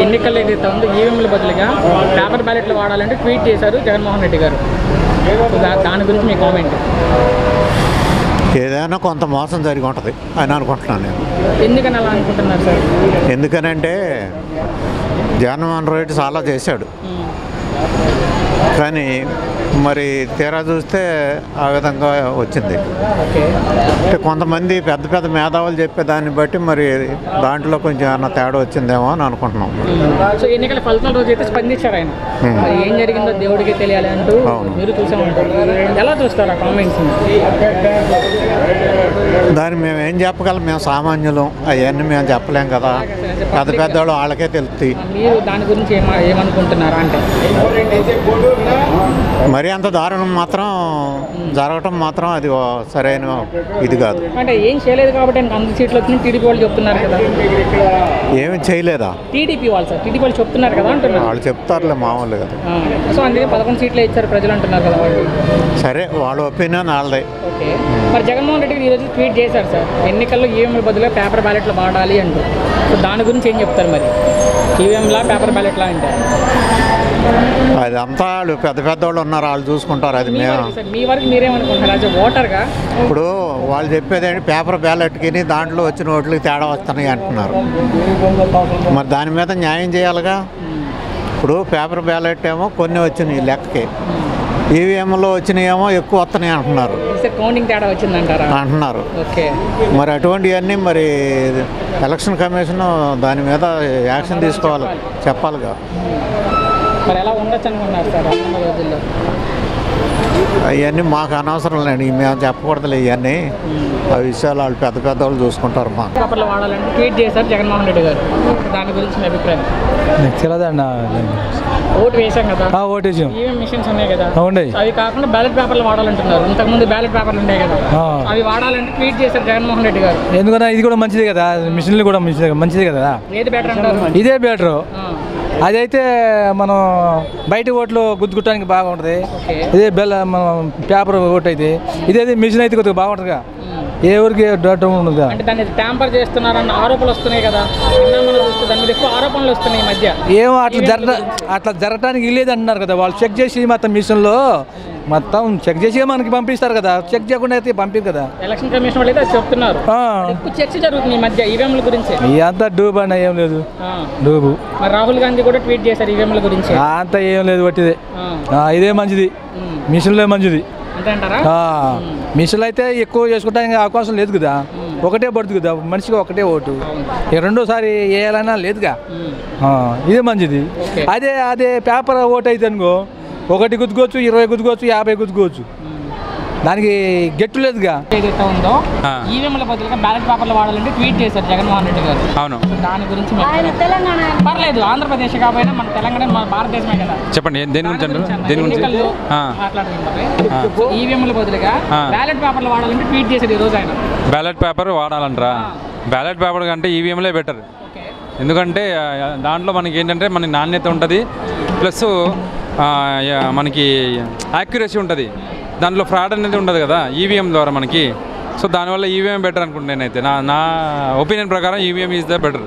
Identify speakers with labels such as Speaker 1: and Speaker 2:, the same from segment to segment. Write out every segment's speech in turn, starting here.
Speaker 1: ఎన్నికల్లో ఏదైతే ఉందో ఈవీఎంల బదులుగా పేపర్ బ్యాలెట్లు వాడాలంటే ట్వీట్ చేశారు జగన్మోహన్ రెడ్డి గారు. దాని గురించి మీ కామెంట్.
Speaker 2: ఏదైనా కొంత మోసం జరిగి ఉంటుంది అని అనుకుంటున్నాను నేను.
Speaker 1: ఎందుకని అలా అనుకుంటున్నారు సార్?
Speaker 2: ఎందుకనంటే జగన్మోహన్ రెడ్డి చాలా చేశాడు, కానీ మరి తీరా చూస్తే ఆ విధంగా వచ్చింది. అంటే కొంతమంది పెద్ద పెద్ద మేధావులు చెప్పే దాన్ని బట్టి మరి దాంట్లో కొంచెం ఏమన్నా తేడా వచ్చిందేమో అని అనుకుంటున్నాం.
Speaker 1: సో ఎన్నికల ఫలితాల రోజు అయితే స్పందించారు ఆయన, ఏం జరిగిందో దేవుడికి తెలియాలి అంటూ మీరు చూసే ఉంటారు. ఎలా చూస్తారు ఆ కామెంట్స్?
Speaker 2: దాన్ని మేము ఏం చెప్పగలం, మేము సామాన్యులం, అవన్నీ మేము చెప్పలేం కదా, పెద్ద పెద్దవాళ్ళు వాళ్ళకే తెలుస్తాయి.
Speaker 1: మీరు దాని గురించి ఏమనుకుంటున్నారా? అంటే
Speaker 2: మరీ అంత దారుణం మాత్రం జరగటం మాత్రం అది సరైన ఇది కాదు.
Speaker 1: అంటే ఏం చేయలేదు కాబట్టి అంత సీట్లు వచ్చింది టీడీపీ వాళ్ళు చెప్తున్నారు కదా.
Speaker 2: ఏమి చేయలేదా
Speaker 1: టీడీపీ వాళ్ళు? సార్ టీడీపీ వాళ్ళు చెప్తున్నారు కదా అంటున్నారు.
Speaker 2: వాళ్ళు చెప్తారులే మామూలు కదా.
Speaker 1: సో అందుకే 11 సీట్లే ఇచ్చారు ప్రజలు అంటున్నారు కదా వాళ్ళు.
Speaker 2: సరే, వాళ్ళ ఒపీనియన్ వాళ్ళదే.
Speaker 1: ఓకే, మరి జగన్మోహన్ రెడ్డి ఈరోజు ట్వీట్ చేశారు సార్, ఎన్నికల్లో ఈవీఎంల బదులుగా పేపర్ బ్యాలెట్లు వాడాలి అంటూ. సో దాని గురించి ఏం చెప్తారు మరి? ఈవీఎంలా పేపర్ బ్యాలెట్లా అంటే
Speaker 2: అది అంతా వాళ్ళు పెద్ద పెద్దవాళ్ళు ఉన్నారు, వాళ్ళు చూసుకుంటారు. అది మేము
Speaker 1: మీ వరకు మీరేమనుకుంటారు యాజ్ ఓటర్గా?
Speaker 2: ఇప్పుడు వాళ్ళు చెప్పేది ఏంటి, పేపర్ బ్యాలెట్కి దాంట్లో వచ్చిన ఓట్లకి తేడా వస్తున్నాయి అంటున్నారు. మరి దాని మీద న్యాయం చేయాలిగా. ఇప్పుడు పేపర్ బ్యాలెట్ ఏమో కొన్ని వచ్చినాయి లెక్కకి, ఈవీఎంలో వచ్చినాయేమో ఎక్కువ వస్తున్నాయి అంటున్నారు.
Speaker 1: కౌంటింగ్ తేడా వచ్చిందంటారా
Speaker 2: అంటున్నారు.
Speaker 1: ఓకే,
Speaker 2: మరి అటువంటివన్నీ మరి ఎలక్షన్ కమిషన్ దాని మీద యాక్షన్ తీసుకోవాలి, చెప్పాలిగా.
Speaker 1: మరి ఎలా ఉండొచ్చు అనుకున్నారు సార్ రానున్న రోజుల్లో?
Speaker 2: అవన్నీ మాకు అనవసరం లేండి, మేము చెప్పకూడదులే ఇవన్నీ. ఆ విషయాలు వాళ్ళు పెద్ద పెద్దవాళ్ళు చూసుకుంటారు. మా
Speaker 1: పేపర్లు వాడాలంటే ట్వీట్ చేశారు జగన్మోహన్ రెడ్డి గారు, దాని గురించి మీ అభిప్రాయం?
Speaker 3: తెలియదండి.
Speaker 1: ఓటు వేసాం కదా,
Speaker 3: ఓటు వేసాం.
Speaker 1: ఈవీఎం మిషన్స్ ఉన్నాయి కదా,
Speaker 3: ఉన్నాయి.
Speaker 1: అవి కాకుండా బ్యాలెట్ పేపర్లు వాడాలంటున్నారు. ఇంతకుముందు బ్యాలెట్ పేపర్లు ఉన్నాయి కదా, అవి వాడాలంటే ట్వీట్ చేశారు జగన్మోహన్ రెడ్డి గారు.
Speaker 3: ఎందుకన్నా ఇది కూడా మంచిదే కదా, మిషన్లు కూడా మంచిదే కదా.
Speaker 1: ఏది బెటర్ అంటారు?
Speaker 3: ఇదే బెటరు. అదైతే మనం బయట ఓట్లు గుద్దుకోవడానికి బాగుంటుంది. ఇదే మనం పేపర్ ఓటు అయితే, ఇదే మిషన్ అయితే కొద్దిగా బాగుంటుందిగా, ఏ ఊరికి ఉండదు.
Speaker 1: అంటే దాన్ని ట్యాంపర్ చేస్తున్నారన్న ఆరోపణలు వస్తున్నాయి కదా, దాని మీద ఎక్కువ ఆరోపణలు వస్తున్నాయి ఈ మధ్య.
Speaker 3: ఏమో అట్లా జరగటానికి లేదు అంటున్నారు కదా, వాళ్ళు చెక్ చేసి మొత్తం మిషన్లో మొత్తం చెక్ చేసి మనకి పంపిస్తారు కదా, చెక్ చేయకుండా అయితే పంపిరు కదా.
Speaker 1: ఎలక్షన్ కమిషన్ వాళ్ళు అయితే చెప్తున్నారు ఎక్కువ చర్చ జరుగుతుంది ఈ మధ్య ఈవీఎంల గురించి.
Speaker 3: అంతా డూబ్ అన్న ఏం లేదు, డూబు.
Speaker 1: మరి రాహుల్ గాంధీ కూడా ట్వీట్ చేశారు ఈవీఎంల గురించి.
Speaker 3: అంతా ఏం లేదు, వట్టిదే. ఇదే మంచిది, మిషన్లే మంచిది
Speaker 1: అంటారా?
Speaker 3: మిషన్లు అయితే ఎక్కువ చేసుకోవడానికి అవకాశం లేదు కదా, ఒకటే పడుతుంది కదా మనిషికి, ఒకటే ఓటు. రెండోసారి వేయాలన్నా లేదుగా, ఇదే మంచిది. అదే పేపర్ ఓటు అయితే అనుకో, 1 గుద్దుకోవచ్చు, 20 గుద్దుకోవచ్చు, 50 గుద్దుకోవచ్చు, దానికి గెట్టు లేదుగా.
Speaker 1: ఏదైతే ఉందో ఈవీఎంల బదులుగా బ్యాలెట్ పేపర్లు వాడాలంటే ట్వీట్ చేశారు జగన్మోహన్ రెడ్డి గారు.
Speaker 4: అవును,
Speaker 1: దాని గురించి పర్లేదు, ఆంధ్రప్రదేశ్ కాకపోయినా మన తెలంగాణ మన భారతదేశమే కదా.
Speaker 4: చెప్పండి, దేని గురించి
Speaker 1: మాట్లాడుకుంటారు. ఈవీఎంల బదులుగా బ్యాలెట్ పేపర్లు వాడాలంటే ట్వీట్ చేశారు ఈ రోజు ఆయన.
Speaker 4: బ్యాలెట్ పేపర్ వాడాలంటారా? బ్యాలెట్ పేపర్ కంటే ఈవీఎంలే బెటర్. ఎందుకంటే దాంట్లో మనకి ఏంటంటే మన నాణ్యత ఉంటుంది, ప్లస్ మనకి యాక్యురసీ ఉంటుంది, దాంట్లో ఫ్రాడ్ అనేది ఉండదు కదా ఈవీఎం ద్వారా మనకి. సో దానివల్ల ఈవీఎం బెటర్ అనుకుంటున్నాను నేనైతే. నా ఒపీనియన్ ప్రకారం ఈవీఎం ఈజ్ ద బెటర్.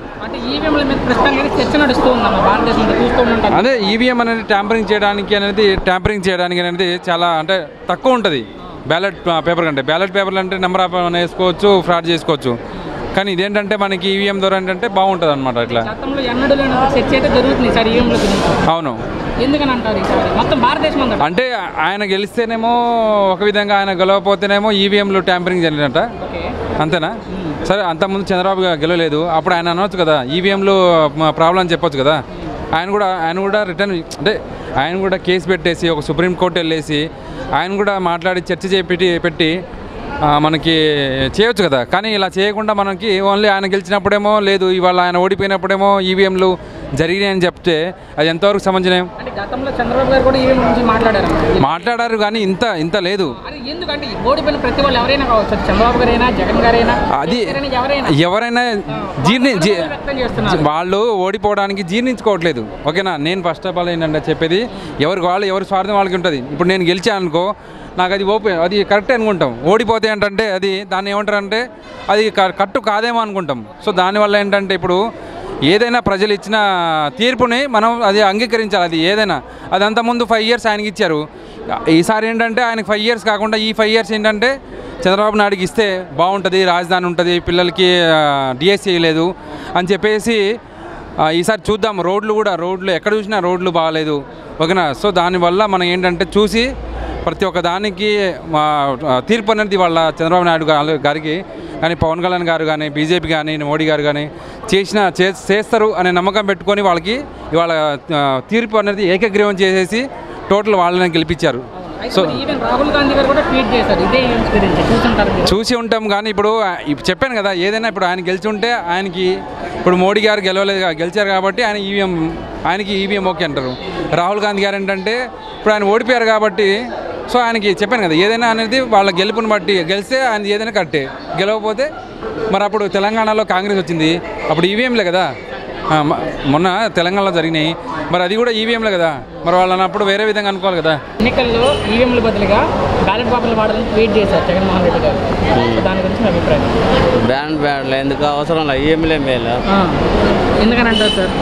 Speaker 4: అదే ఈవీఎం అనేది ట్యాంపరింగ్ చేయడానికి అనేది చాలా అంటే తక్కువ ఉంటుంది బ్యాలెట్ పేపర్ కంటే. బ్యాలెట్ పేపర్లు అంటే నెంబర్ ఆఫ్ వేసుకోవచ్చు, ఫ్రాడ్ చేసుకోవచ్చు. కానీ ఇదేంటంటే మనకి ఈవీఎం ద్వారా ఏంటంటే బాగుంటుంది అనమాట. ఇట్లా అవును. అంటే ఆయన గెలిస్తేనేమో ఒక విధంగా, ఆయన గెలవకపోతేనేమో ఈవీఎంలు ట్యాంపరింగ్ జరిగినట్ట, అంతేనా? సరే, అంతకుముందు చంద్రబాబు గెలవలేదు, అప్పుడు ఆయన అనవచ్చు కదా ఈవీఎంలు ప్రాబ్లం అని చెప్పొచ్చు కదా. ఆయన కూడా రిటర్న్ అంటే ఆయన కూడా కేసు పెట్టేసి ఒక సుప్రీంకోర్టు వెళ్ళేసి ఆయన కూడా మాట్లాడి చర్చ పెట్టి మనకి చేయొచ్చు కదా. కానీ ఇలా చేయకుండా మనకి ఓన్లీ ఆయన గెలిచినప్పుడేమో లేదు, ఇవాళ ఆయన ఓడిపోయినప్పుడేమో ఈవీఎంలు జరిగినాయి అని చెప్తే అది ఎంతవరకు సమంజనం? మాట్లాడారు కానీ ఇంత లేదు. అది ఎవరైనా వాళ్ళు ఓడిపోవడానికి జీర్ణించుకోవట్లేదు. ఓకేనా? నేను ఫస్ట్ ఆఫ్ ఆల్ ఏంటంటే చెప్పేది, ఎవరి స్వార్థం వాళ్ళకి ఉంటుంది. ఇప్పుడు నేను గెలిచాను అనుకో, నాకు అది కరెక్టే అనుకుంటాం. ఓడిపోతే ఏంటంటే దాన్ని ఏమంటారంటే అది కట్టు కాదేమో అనుకుంటాం. సో దానివల్ల ఏంటంటే ఇప్పుడు ఏదైనా ప్రజలు ఇచ్చిన తీర్పుని మనం అది అంగీకరించాలి. అది ఏదైనా అది అంతకుముందు 5 years ఆయనకి ఇచ్చారు. ఈసారి ఏంటంటే ఆయనకి 5 years కాకుండా ఈ 5 years ఏంటంటే చంద్రబాబు నాయుడుకి ఇస్తే బాగుంటుంది, రాజధాని ఉంటుంది, పిల్లలకి డిఎస్సీ లేదు అని చెప్పేసి ఈసారి చూద్దాం. రోడ్లు ఎక్కడ చూసినా రోడ్లు బాగాలేదు, ఓకేనా. సో దానివల్ల మనం ఏంటంటే చూసి ప్రతి ఒక్క దానికి తీర్పు అనేది వాళ్ళ చంద్రబాబు నాయుడు గారికి కానీ పవన్ కళ్యాణ్ గారు కానీ బీజేపీ కానీ మోడీ గారు కానీ చేస్తారు అనే నమ్మకం పెట్టుకొని వాళ్ళకి ఇవాళ తీర్పు అనేది ఏకగ్రీవం చేసేసి టోటల్ వాళ్ళని గెలిపించారు. సో
Speaker 1: రాహుల్ గాంధీ గారు కూడా ట్వీట్ చేశారు ఇదే ఈవెంట్స్ గురించి,
Speaker 4: చూసి ఉంటాం. కానీ ఇప్పుడు చెప్పాను కదా, ఏదైనా ఇప్పుడు ఆయన గెలిచి ఉంటే ఆయనకి ఇప్పుడు మోడీ గారు గెలిచారు కాబట్టి ఆయనకి ఈవీఎం ఓకే అంటారు. రాహుల్ గాంధీ గారు ఏంటంటే ఇప్పుడు ఆయన ఓడిపోయారు కాబట్టి సో ఆయనకి చెప్పాను కదా, ఏదైనా అనేది వాళ్ళ గెలుపుని బట్టి గెలిస్తే ఆయన ఏదైనా కట్టే, గెలవకపోతే మరి అప్పుడు తెలంగాణలో కాంగ్రెస్ వచ్చింది, అప్పుడు ఈవీఎంలే కదా. మొన్న తెలంగాణలో జరిగినాయి, మరి అది కూడా ఈవీఎంలే కదా. మరి వాళ్ళు అన్నప్పుడు వేరే విధంగా అనుకోవాలి కదా.
Speaker 1: ఎన్నికల్లో ఈవీఎంల బదులుగా బ్యాలెట్ పేపర్లు వాడాలని ట్వీట్ చేశారు జగన్మోహన్ రెడ్డి గారు. దాని గురించి మీ అభిప్రాయం?
Speaker 5: బ్యాన్ ఎందుకు అవసరం లేదు, ఈవీఎంలే మేలు.
Speaker 1: ఎందుకని అంటారు సార్?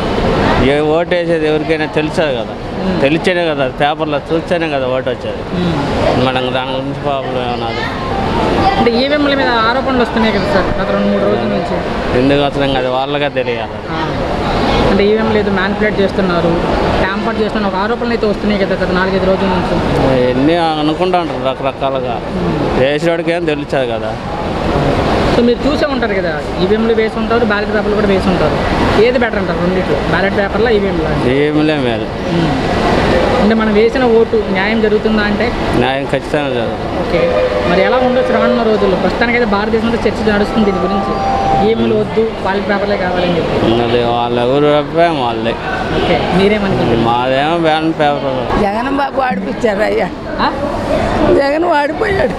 Speaker 5: ఓటు వేసేది ఎవరికైనా తెలుస్తుంది కదా, తెలిస్తేనే కదా, పేపర్లో చూస్తేనే కదా ఓటు వచ్చేది. మనం దాని గురించి ప్రాబ్లం ఏమన్నా
Speaker 1: అంటే ఈవీఎంల మీద ఆరోపణలు వస్తున్నాయి కదా సార్ గత 2-3 రోజుల నుంచి.
Speaker 5: ఎందుకు వస్తున్నాం కదా, వాళ్ళగా తెలియాలి.
Speaker 1: అంటే ఈవీఎం లేదు, మ్యానిపులేట్ చేస్తున్నారు, ట్యాంపర్ చేస్తున్నారు, ఒక ఆరోపణలు అయితే వస్తున్నాయి కదా గత 4-5 రోజుల నుంచి.
Speaker 5: ఎన్ని అనుకుంటా ఉంటారు రకరకాలుగా, వేసేవాడికి ఏం తెలుస్తుంది కదా.
Speaker 1: సో మీరు చూసే ఉంటారు కదా, ఈవీఎంలు వేసి ఉంటారు, బ్యాలెట్ పేపర్లు కూడా వేసి ఉంటారు. ఏది బెటర్ అంటారు రెండిట్లో, బ్యాలెట్ పేపర్లో ఈవీఎంలో?
Speaker 5: ఈవీఎంలే మేలు.
Speaker 1: అంటే మనం వేసిన ఓటు న్యాయం జరుగుతుందా అంటే?
Speaker 5: న్యాయం ఖచ్చితంగా జరుగుతుంది.
Speaker 1: ఓకే, మరి ఎలా ఉండొచ్చు రానున్న రోజుల్లో? ప్రస్తుతానికైతే భారతదేశంలో చర్చ నడుస్తుంది దీని గురించి, ఈవీఎంలు వద్దు బ్యాలెట్ పేపర్లే కావాలని చెప్పి.
Speaker 5: అది వాళ్ళ ఎవరు అభిప్రాయం వాళ్ళే.
Speaker 1: ఓకే, మీరేమనుకుంటున్నారు?
Speaker 5: మాదేమో బ్యాలెట్ పేపర్.
Speaker 6: జగన్ బాబు ఆడిపించారు అయ్యా, జగన్ ఓడిపోయాడు.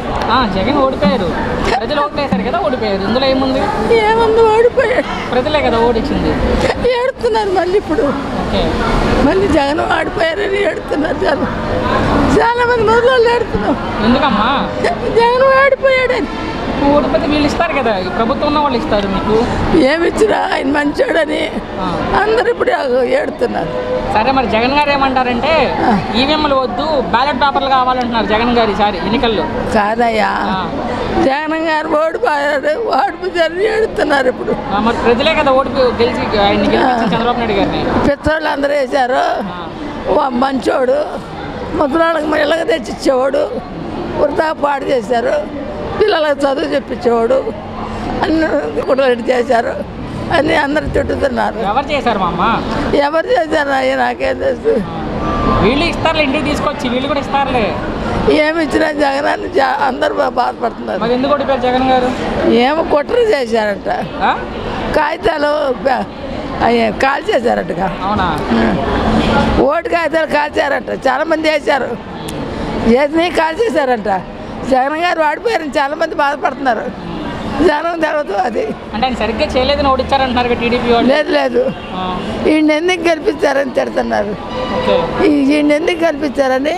Speaker 1: జగన్ ఓడిపోయారు, ప్రజలు ఓట్లేశారు కదా, ఓడిపోయారు. ఇందులో ఏముంది?
Speaker 6: ఏముంది, ఓడిపోయాడు.
Speaker 1: ప్రజలే కదా ఓడిచ్చింది.
Speaker 6: ఏడుతున్నారు మళ్ళీ ఇప్పుడు, మళ్ళీ జగన్ ఆడిపోయారని ఏడుతున్నారు. చాలా మంది మొదలు ఏడుతున్నాం.
Speaker 1: ఎందుకమ్మా?
Speaker 6: జగన్ ఆడిపోయాడని.
Speaker 1: ఓడిపోతే వీళ్ళు ఇస్తారు కదా, ప్రభుత్వం ఉన్న వాళ్ళు ఇస్తారు మీకు.
Speaker 6: ఏమిచ్చినా ఆయన మంచోడని అందరు ఇప్పుడు ఏడుతున్నారు.
Speaker 1: సరే, మరి జగన్ గారు ఏమంటారంటే ఈవీఎంలు వద్దు బ్యాలెట్ పేపర్లు కావాలంటున్నారు జగన్ గారు ఈసారి ఎన్నికల్లో.
Speaker 6: కాదయ్యా, జగన్ గారు ఓడిపోయాడు, ఓడిపోయారని ఏడుతున్నారు ఇప్పుడు.
Speaker 1: మరి ప్రజలే కదా గెలిచి ఆయన గెలిపించిన చంద్రబాబు నాయుడు గారిని.
Speaker 6: పెద్దవాళ్ళు అందరూ వేశారు, మంచోడు, ముసలాళ్ళకి ఇళ్ళకి తెచ్చిచ్చేవాడు, వృధా పాడు చేశారు, పిల్లలకు చదువు చెప్పించేవాడు, అన్ని కూడా రెడీ చేశారు అని అందరు తిట్టుతున్నారు.
Speaker 1: ఎవరు చేశారు మా అమ్మ?
Speaker 6: ఎవరు చేశారు అయ్యా, నాకేం తెలుసు.
Speaker 1: వీళ్ళు ఇస్తారులే, ఇంటికి తీసుకొచ్చి వీళ్ళు కూడా ఇస్తారులే.
Speaker 6: ఏమి ఇచ్చినా జగన్ అని అందరు బాధపడుతున్నారు.
Speaker 1: మరి ఎందుకు ఓడిపోయారు జగన్ గారు?
Speaker 6: ఏమో కుట్ర చేశారంట, కాగితాలు కాల్ చేశారంటగా.
Speaker 1: అవునా?
Speaker 6: ఓటు కాగితాలు కాల్చారంట, చాలా మంది వేశారు, వేసి కాల్ చేశారంట. జగన్ గారు వాడిపోయారని చాలా మంది బాధపడుతున్నారు. జనం జరుగుతూ అది
Speaker 1: అంటే ఆయన సరిగ్గా చేయలేదని ఓడిచ్చారంటున్నారు టీడీపీ వాళ్ళు.
Speaker 6: లేదు, ఈయన ఎందుకు గెలిపించారని తిడుతున్నారు. ఈయన ఎందుకు గెలిపించారని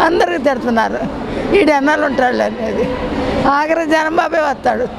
Speaker 6: అందరికి తిడుతున్నారు. ఈడు ఎన్నాళ్ళు ఉంటాడు అనేది, ఆఖరి జనం బాబే వస్తాడు.